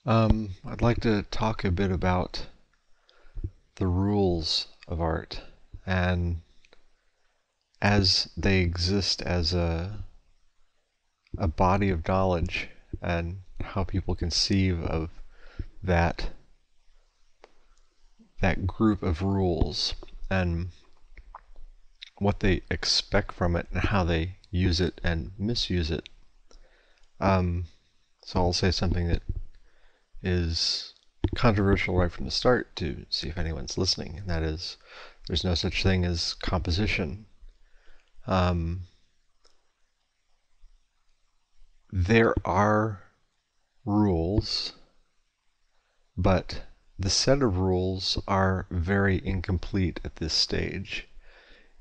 I'd like to talk a bit about the rules of art and as they exist as a body of knowledge and how people conceive of that that group of rules and what they expect from it and how they use it and misuse it. Um, so I'll say something that is controversial right from the start to see if anyone's listening, and that is there's no such thing as composition. Um, there are rules, but the set of rules are very incomplete at this stage.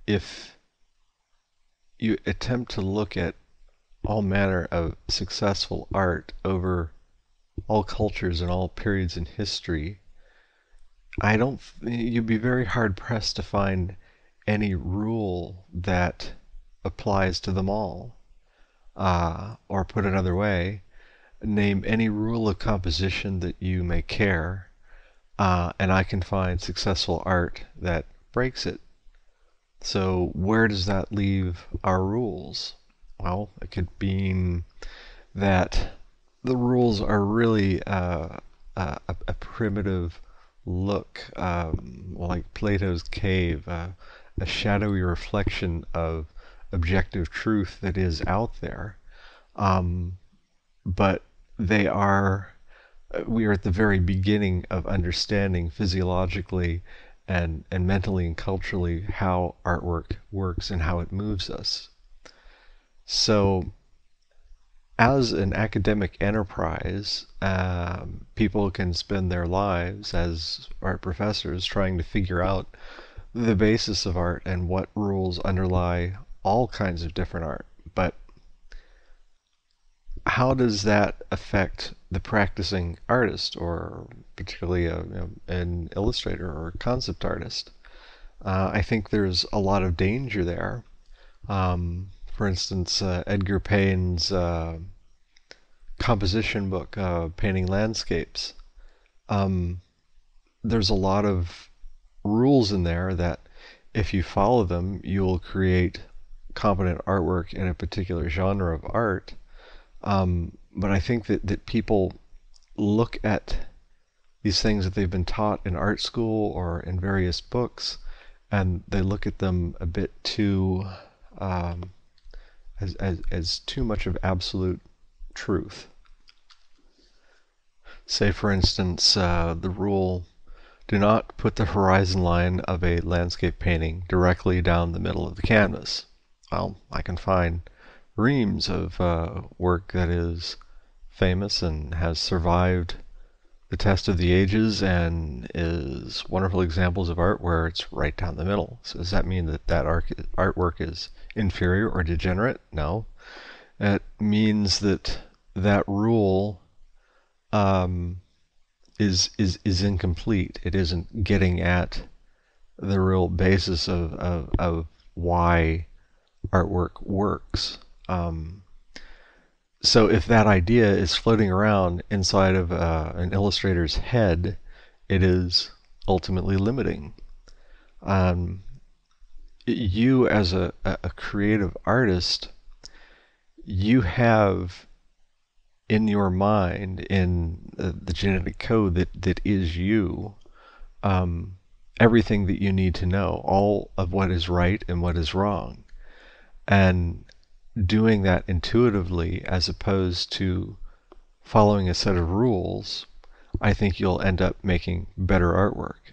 If you attempt to look at all manner of successful art over all cultures and all periods in history, I don't. You'd be very hard pressed to find any rule that applies to them all. Or put another way, name any rule of composition that you may care, and I can find successful art that breaks it. So where does that leave our rules? Well, it could mean that the rules are really a primitive look, like Plato's cave, a shadowy reflection of objective truth that is out there. Um, but they are, we are at the very beginning of understanding physiologically and mentally and culturally how artwork works and how it moves us. So as an academic enterprise, people can spend their lives as art professors trying to figure out the basis of art and what rules underlie all kinds of different art. But how does that affect the practicing artist, or particularly an illustrator or a concept artist? I think there's a lot of danger there. For instance, Edgar Payne's composition book, Painting Landscapes. Um, there's a lot of rules in there that if you follow them, you will create competent artwork in a particular genre of art. But I think that people look at these things that they've been taught in art school or in various books, and they look at them a bit too um, as too much of absolute truth. Say, for instance, the rule: do not put the horizon line of a landscape painting directly down the middle of the canvas. Well, I can find reams of work that is famous and has survived the test of the ages and is wonderful examples of art where it's right down the middle. So does that mean that artwork is inferior or degenerate? No. It means that that rule um, is incomplete. It isn't getting at the real basis of why artwork works. Um, so if that idea is floating around inside of an illustrator's head, it is ultimately limiting. Um, you as a creative artist, you have in your mind, in the genetic code that is you, um, everything that you need to know, all of what is right and what is wrong. And doing that intuitively as opposed to following a set of rules, I think you'll end up making better artwork.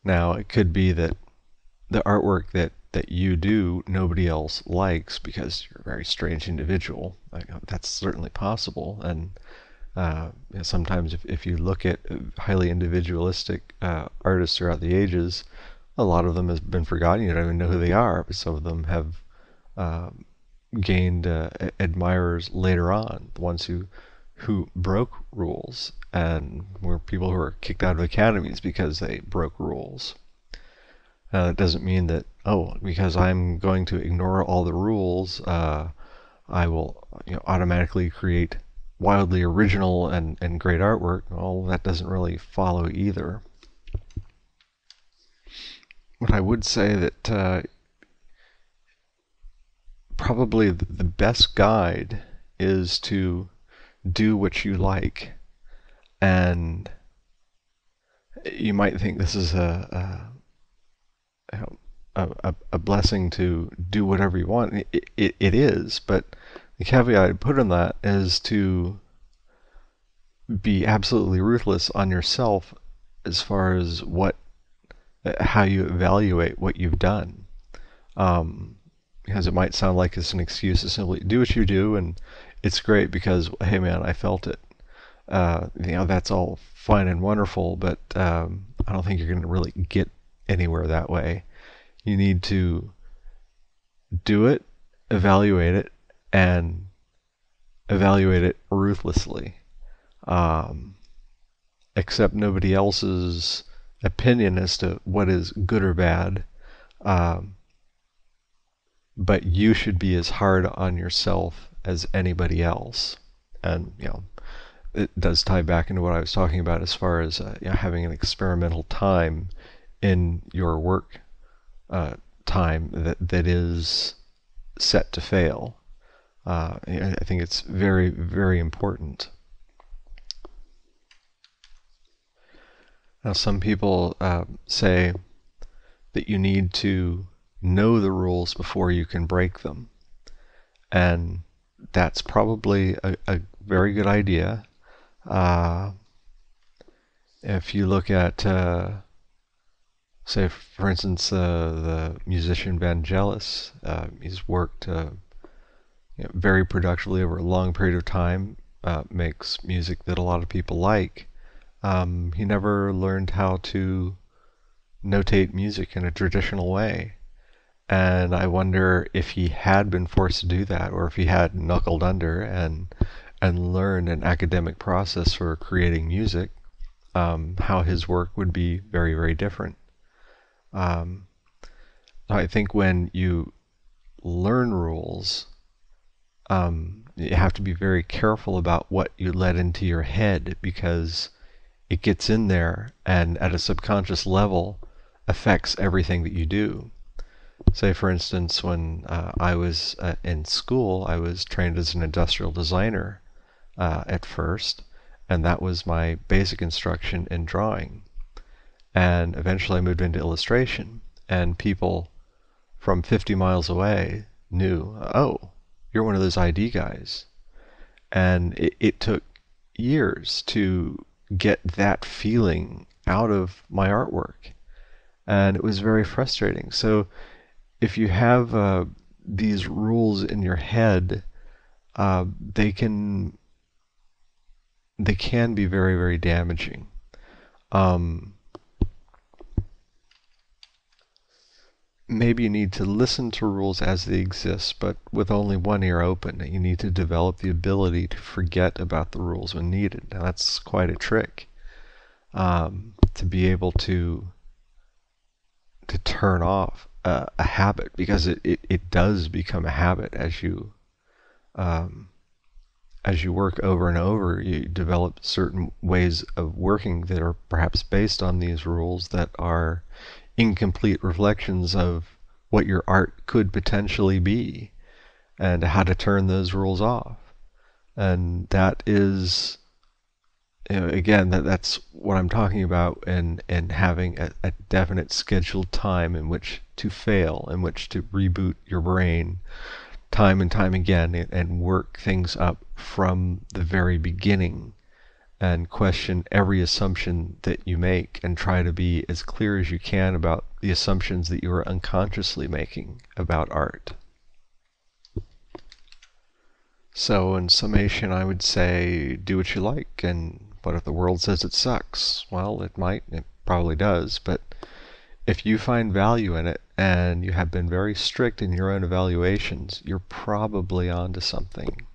Now, it could be that the artwork that you do nobody else likes because you're a very strange individual. That's certainly possible. And sometimes if you look at highly individualistic artists throughout the ages, a lot of them have been forgotten. You don't even know who they are, but some of them have uh, gained admirers later on. The ones who broke rules and were people who were kicked out of academies because they broke rules. That doesn't mean that, oh, because I'm going to ignore all the rules, I will automatically create wildly original and great artwork, well, that doesn't really follow either. But I would say that probably the best guide is to do what you like. And you might think this is a blessing to do whatever you want. It is, but the caveat I put on that is to be absolutely ruthless on yourself as far as how you evaluate what you've done. Because it might sound like it's an excuse to simply do what you do, and it's great because, hey man, I felt it. That's all fine and wonderful, but I don't think you're going to really get anywhere that way. You need to do it, evaluate it, and evaluate it ruthlessly. Accept nobody else's opinion as to what is good or bad. But you should be as hard on yourself as anybody else. And, it does tie back into what I was talking about as far as having an experimental time in your work time that is set to fail. I think it's very, very important. Now, some people say that you need to know the rules before you can break them. And that's probably a very good idea. If you look at, say, for instance, the musician Vangelis, he's worked very productively over a long period of time, makes music that a lot of people like. He never learned how to notate music in a traditional way. And I wonder if he had been forced to do that, or if he had knuckled under and learned an academic process for creating music, how his work would be very, very different. I think when you learn rules, you have to be very careful about what you let into your head, because it gets in there and at a subconscious level affects everything that you do. Say, for instance, when I was in school, I was trained as an industrial designer at first, and that was my basic instruction in drawing. And eventually I moved into illustration, and people from 50 miles away knew, oh, you're one of those ID guys. And it took years to get that feeling out of my artwork. And it was very frustrating. So if you have these rules in your head, they can be very, very damaging. Maybe you need to listen to rules as they exist, but with only one ear open. You need to develop the ability to forget about the rules when needed. Now that's quite a trick, to be able to turn off a habit, because it does become a habit as you work over and over. You develop certain ways of working that are perhaps based on these rules that are incomplete reflections of what your art could potentially be, and how to turn those rules off. And that is, again, that's what I'm talking about, and having a definite scheduled time in which to fail, in which to reboot your brain time and time again, and work things up from the very beginning, and question every assumption that you make, and try to be as clear as you can about the assumptions that you are unconsciously making about art. So in summation, I would say do what you like, and what if the world says it sucks? Well, it might, it probably does, but if you find value in it, and you have been very strict in your own evaluations, you're probably onto something.